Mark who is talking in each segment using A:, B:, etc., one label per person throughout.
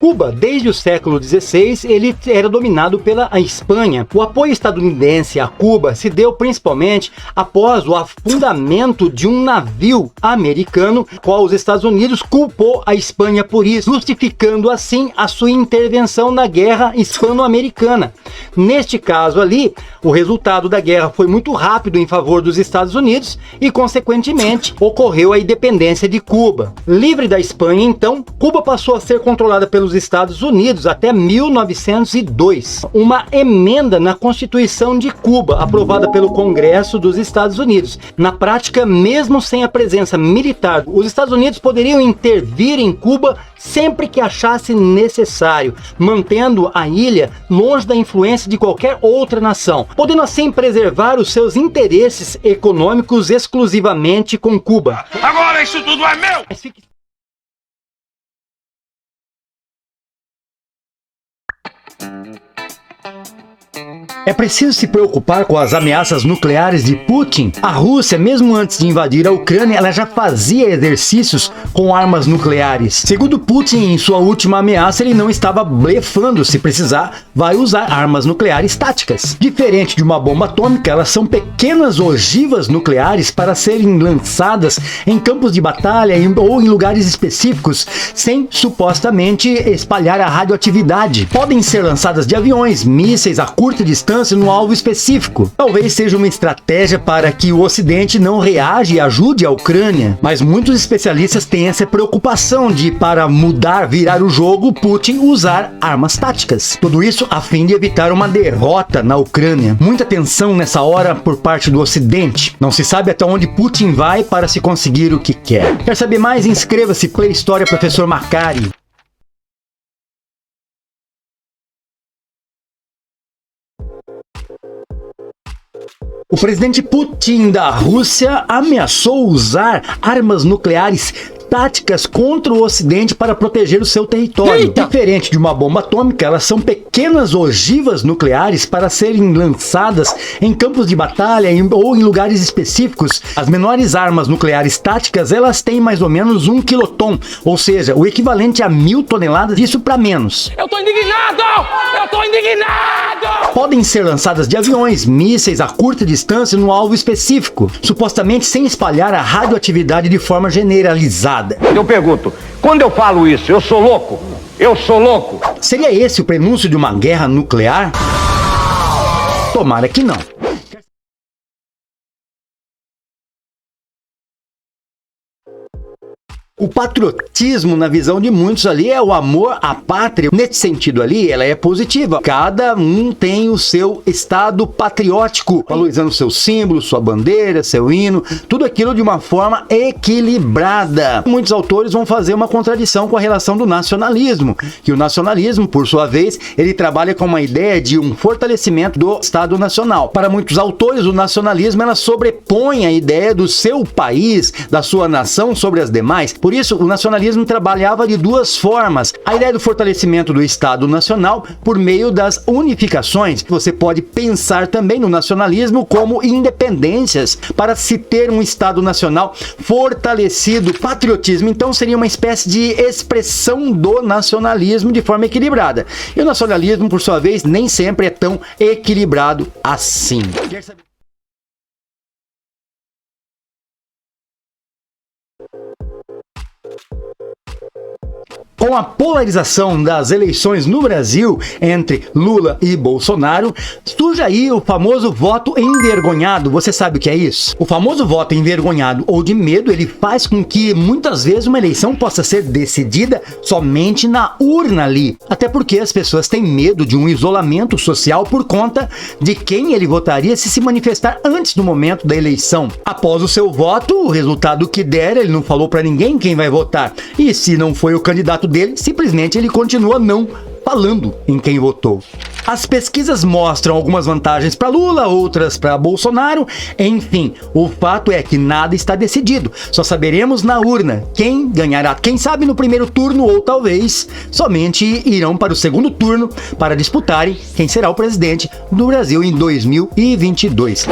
A: Cuba, desde o século XVI, ele era dominado pela Espanha. O apoio estadunidense a Cuba se deu principalmente após o afundamento de um navio americano, qual os Estados Unidos culpou a Espanha por isso, justificando assim a sua intervenção na Guerra Hispano-Americana. Neste caso ali, o resultado da guerra foi muito rápido em favor dos Estados Unidos e, consequentemente, ocorreu a independência de Cuba. Livre da Espanha, então, Cuba passou a ser controlada pelos Estados Unidos até 1902. Uma emenda na Constituição de Cuba, aprovada pelo Congresso dos Estados Unidos. Na prática, mesmo sem a presença militar, os Estados Unidos poderiam intervir em Cuba sempre que achasse necessário, mantendo a ilha longe da influência de qualquer outra nação, podendo assim preservar os seus interesses econômicos exclusivamente com Cuba.
B: Agora isso tudo é meu!
A: É preciso se preocupar com as ameaças nucleares de Putin? A Rússia, mesmo antes de invadir a Ucrânia, ela já fazia exercícios com armas nucleares. Segundo Putin, em sua última ameaça, ele não estava blefando. Se precisar, vai usar armas nucleares táticas. Diferente de uma bomba atômica, elas são pequenas ogivas nucleares para serem lançadas em campos de batalha ou em lugares específicos, sem supostamente espalhar a radioatividade. Podem ser lançadas de aviões, mísseis a curta distância no alvo específico. Talvez seja uma estratégia para que o Ocidente não reaja e ajude a Ucrânia, mas muitos especialistas têm essa preocupação de, para virar o jogo, Putin usar armas táticas. Tudo isso a fim de evitar uma derrota na Ucrânia. Muita tensão nessa hora por parte do Ocidente. Não se sabe até onde Putin vai para se conseguir o que quer. Quer saber mais? Inscreva-se, Play História Professor Macari. O presidente Putin da Rússia ameaçou usar armas nucleares táticas contra o Ocidente para proteger o seu território. Eita! Diferente de uma bomba atômica, elas são pequenas ogivas nucleares para serem lançadas em campos de batalha ou em lugares específicos. As menores armas nucleares táticas, elas têm mais ou menos 1 quiloton, ou seja, o equivalente a 1000 toneladas, isso para menos.
B: Eu tô indignado! Eu tô indignado!
A: Podem ser lançadas de aviões, mísseis a curta distância no alvo específico, supostamente sem espalhar a radioatividade de forma generalizada.
C: Eu pergunto, quando eu falo isso, eu sou louco? Eu sou louco?
A: Seria esse o prenúncio de uma guerra nuclear? Tomara que não. O patriotismo, na visão de muitos ali, é o amor à pátria. Nesse sentido ali, ela é positiva. Cada um tem o seu estado patriótico, valorizando seu símbolo, sua bandeira, seu hino, tudo aquilo de uma forma equilibrada. Muitos autores vão fazer uma contradição com a relação do nacionalismo, que o nacionalismo, por sua vez, ele trabalha com uma ideia de um fortalecimento do Estado Nacional. Para muitos autores, o nacionalismo, ela sobrepõe a ideia do seu país, da sua nação sobre as demais. Por isso, o nacionalismo trabalhava de duas formas. A ideia do fortalecimento do Estado Nacional por meio das unificações. Você pode pensar também no nacionalismo como independências para se ter um Estado Nacional fortalecido. Patriotismo, então, seria uma espécie de expressão do nacionalismo de forma equilibrada. E o nacionalismo, por sua vez, nem sempre é tão equilibrado assim. Com a polarização das eleições no Brasil entre Lula e Bolsonaro, surge aí o famoso voto envergonhado. Você sabe o que é isso? O famoso voto envergonhado ou de medo, ele faz com que muitas vezes uma eleição possa ser decidida somente na urna ali. Até porque as pessoas têm medo de um isolamento social por conta de quem ele votaria se manifestar antes do momento da eleição. Após o seu voto, o resultado que der, ele não falou para ninguém quem vai votar. E se não foi o candidato dele, simplesmente ele continua não falando em quem votou. As pesquisas mostram algumas vantagens para Lula, outras para Bolsonaro. Enfim, o fato é que nada está decidido. Só saberemos na urna quem ganhará. Quem sabe no primeiro turno, ou talvez somente irão para o segundo turno para disputarem quem será o presidente do Brasil em 2022.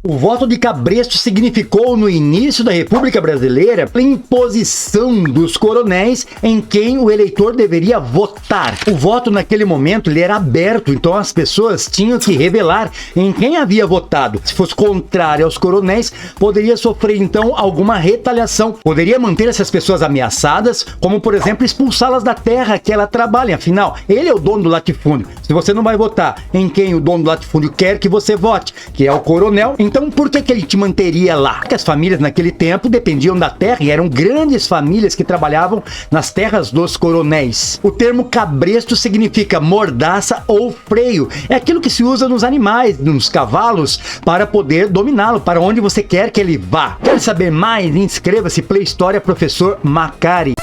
A: O voto de cabresto significou, no início da República Brasileira, a imposição dos coronéis em quem o eleitor deveria votar. O voto naquele momento ele era aberto, então as pessoas tinham que revelar em quem havia votado. Se fosse contrário aos coronéis, poderia sofrer então alguma retaliação. Poderia manter essas pessoas ameaçadas, como por exemplo expulsá-las da terra que ela trabalha. Afinal, ele é o dono do latifúndio. Se você não vai votar em quem o dono do latifúndio quer que você vote, que é o coronel, então por que ele te manteria lá? Porque as famílias naquele tempo dependiam da terra e eram grandes famílias que trabalhavam nas terras dos coronéis. O termo cabresto significa mordaça ou freio. É aquilo que se usa nos animais, nos cavalos, para poder dominá-lo, para onde você quer que ele vá. Quer saber mais? Inscreva-se. Play História Professor Macari.